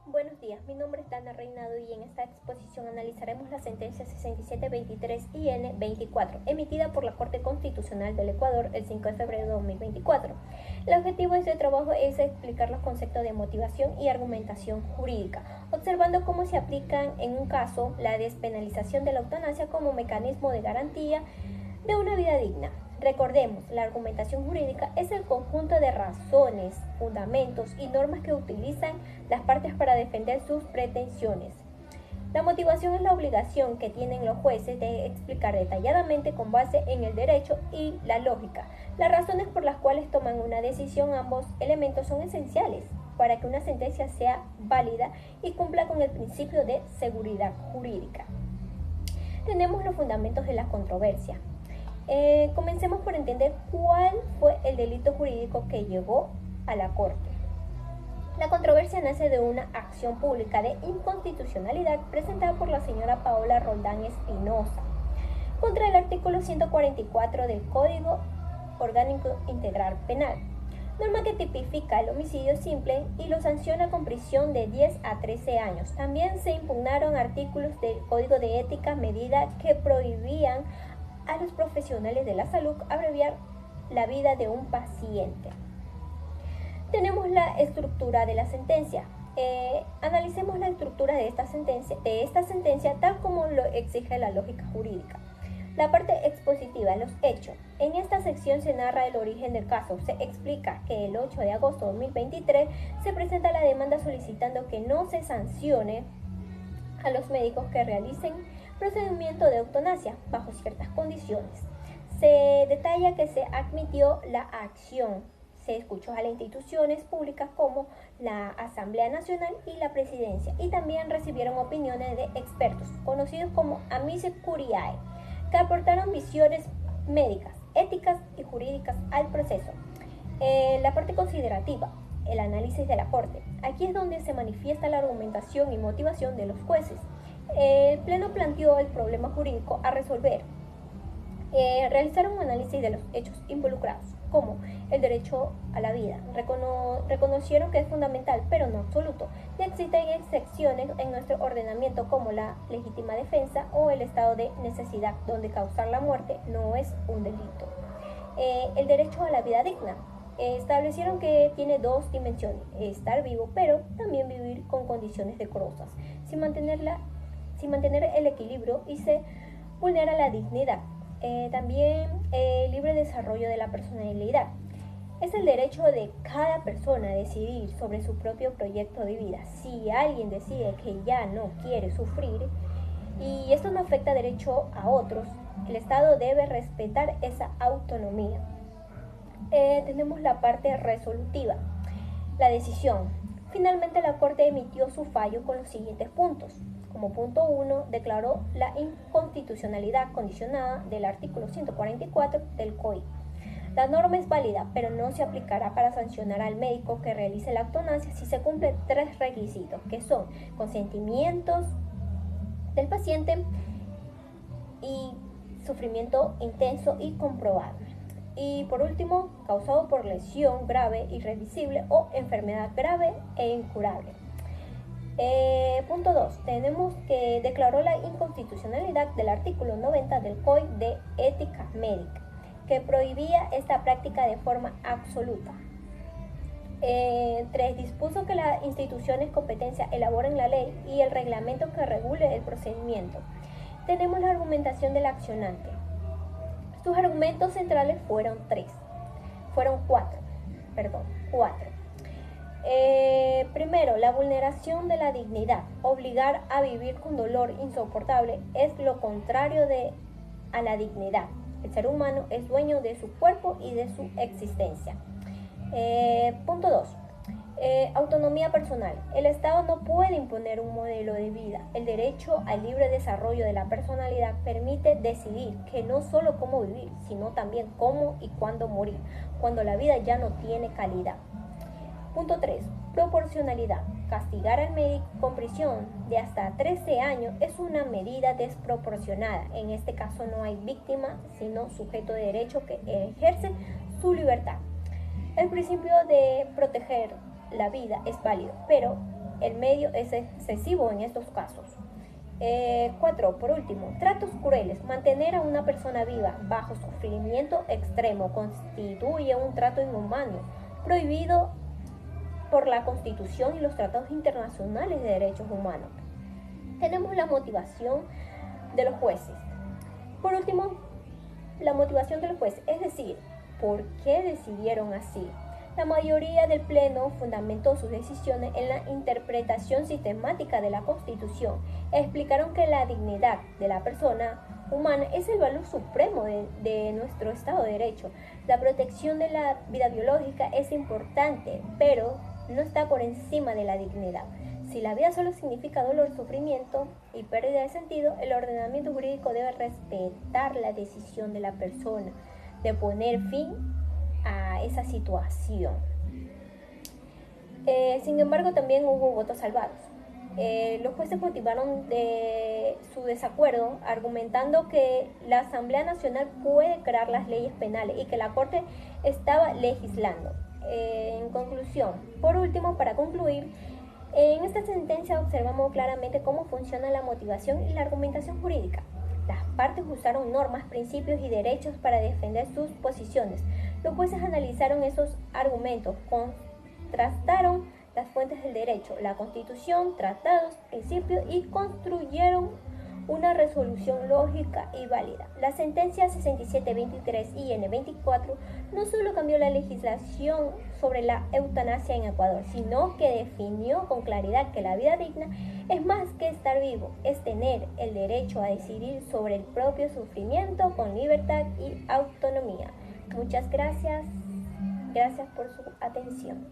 Buenos días, mi nombre es Dana Reinado y en esta exposición analizaremos la sentencia 6723-IN24, emitida por la Corte Constitucional del Ecuador el 5 de febrero de 2024. El objetivo de este trabajo es explicar los conceptos de motivación y argumentación jurídica, observando cómo se aplican en un caso la despenalización de la eutanasia como mecanismo de garantía de una vida digna. Recordemos, la argumentación jurídica es el conjunto de razones, fundamentos y normas que utilizan las partes para defender sus pretensiones. La motivación es la obligación que tienen los jueces de explicar detalladamente con base en el derecho y la lógica las razones por las cuales toman una decisión. Ambos elementos son esenciales para que una sentencia sea válida y cumpla con el principio de seguridad jurídica. Tenemos los fundamentos de la controversia. Comencemos por entender cuál fue el delito jurídico que llegó a la Corte. La controversia nace de una acción pública de inconstitucionalidad presentada por la señora Paola Roldán Espinosa contra el artículo 144 del Código Orgánico Integral Penal, norma que tipifica el homicidio simple y lo sanciona con prisión de 10 a 13 años. También se impugnaron artículos del Código de Ética, medida que prohibían a los profesionales de la salud abreviar la vida de un paciente. Tenemos la estructura de la sentencia. Analicemos la estructura de esta sentencia tal como lo exige la lógica jurídica. La parte expositiva, los hechos. En esta sección se narra el origen del caso. Se explica que el 8 de agosto de 2023 se presenta la demanda solicitando que no se sancione a los médicos que realicen procedimiento de eutanasia bajo ciertas condiciones. Se detalla que se admitió la acción. Se escuchó a las instituciones públicas como la Asamblea Nacional y la Presidencia, y también recibieron opiniones de expertos, conocidos como Amici Curiae, que aportaron visiones médicas, éticas y jurídicas al proceso. La parte considerativa, el análisis de la Corte. Aquí es donde se manifiesta la argumentación y motivación de los jueces. El Pleno planteó el problema jurídico a resolver. Realizaron un análisis de los hechos involucrados, como el derecho a la vida. Reconocieron que es fundamental, pero no absoluto, y existen excepciones en nuestro ordenamiento como la legítima defensa o el estado de necesidad, donde causar la muerte no es un delito. El derecho a la vida digna. Establecieron que tiene dos dimensiones: estar vivo, pero también vivir con condiciones decorosas, sin mantener el equilibrio y se vulnera la dignidad. También el libre desarrollo de la personalidad. Es el derecho de cada persona a decidir sobre su propio proyecto de vida. Si alguien decide que ya no quiere sufrir y esto no afecta derecho a otros, el Estado debe respetar esa autonomía. Tenemos la parte resolutiva, la decisión. Finalmente la Corte emitió su fallo con los siguientes puntos. Como punto 1, declaró la inconstitucionalidad condicionada del artículo 144 del COI. La norma es válida, pero no se aplicará para sancionar al médico que realice la eutanasia si se cumplen tres requisitos, que son consentimientos del paciente y sufrimiento intenso y comprobado. Y por último, causado por lesión grave, irreversible o enfermedad grave e incurable. Punto 2. Tenemos que declaró la inconstitucionalidad del artículo 90 del Código de Ética Médica, que prohibía esta práctica de forma absoluta. 3. Dispuso que las instituciones competencia elaboren la ley y el reglamento que regule el procedimiento. Tenemos la argumentación del accionante. Sus argumentos centrales fueron cuatro. Primero, la vulneración de la dignidad. Obligar a vivir con dolor insoportable es lo contrario a la dignidad. El ser humano es dueño de su cuerpo y de su existencia. Punto 2. Autonomía personal. El Estado no puede imponer un modelo de vida. El derecho al libre desarrollo de la personalidad permite decidir que no solo cómo vivir, sino también cómo y cuándo morir, cuando la vida ya no tiene calidad. Punto 3. Proporcionalidad. Castigar al médico con prisión de hasta 13 años es una medida desproporcionada. En este caso no hay víctima, sino sujeto de derecho que ejerce su libertad. El principio de proteger la vida es válido, pero el medio es excesivo en estos casos. 4. Por último, tratos crueles. Mantener a una persona viva bajo sufrimiento extremo constituye un trato inhumano, prohibido por la Constitución y los tratados internacionales de derechos humanos. Tenemos la motivación de los jueces. Por último, la motivación de los jueces, es decir, ¿por qué decidieron así? La mayoría del Pleno fundamentó sus decisiones en la interpretación sistemática de la Constitución. Explicaron que la dignidad de la persona humana es el valor supremo de nuestro Estado de Derecho. La protección de la vida biológica es importante, pero no está por encima de la dignidad. Si la vida solo significa dolor, sufrimiento y pérdida de sentido, el ordenamiento jurídico debe respetar la decisión de la persona de poner fin a esa situación. Sin embargo, también hubo votos salvados. Los jueces motivaron su desacuerdo argumentando que la Asamblea Nacional puede crear las leyes penales y que la Corte estaba legislando. En conclusión, por último, para concluir, en esta sentencia observamos claramente cómo funciona la motivación y la argumentación jurídica. Las partes usaron normas, principios y derechos para defender sus posiciones. Los jueces analizaron esos argumentos, contrastaron las fuentes del derecho, la Constitución, tratados, principios y construyeron una resolución lógica y válida. La sentencia 6723 IN 24 no solo cambió la legislación sobre la eutanasia en Ecuador, sino que definió con claridad que la vida digna es más que estar vivo, es tener el derecho a decidir sobre el propio sufrimiento con libertad y autonomía. Muchas gracias. Gracias por su atención.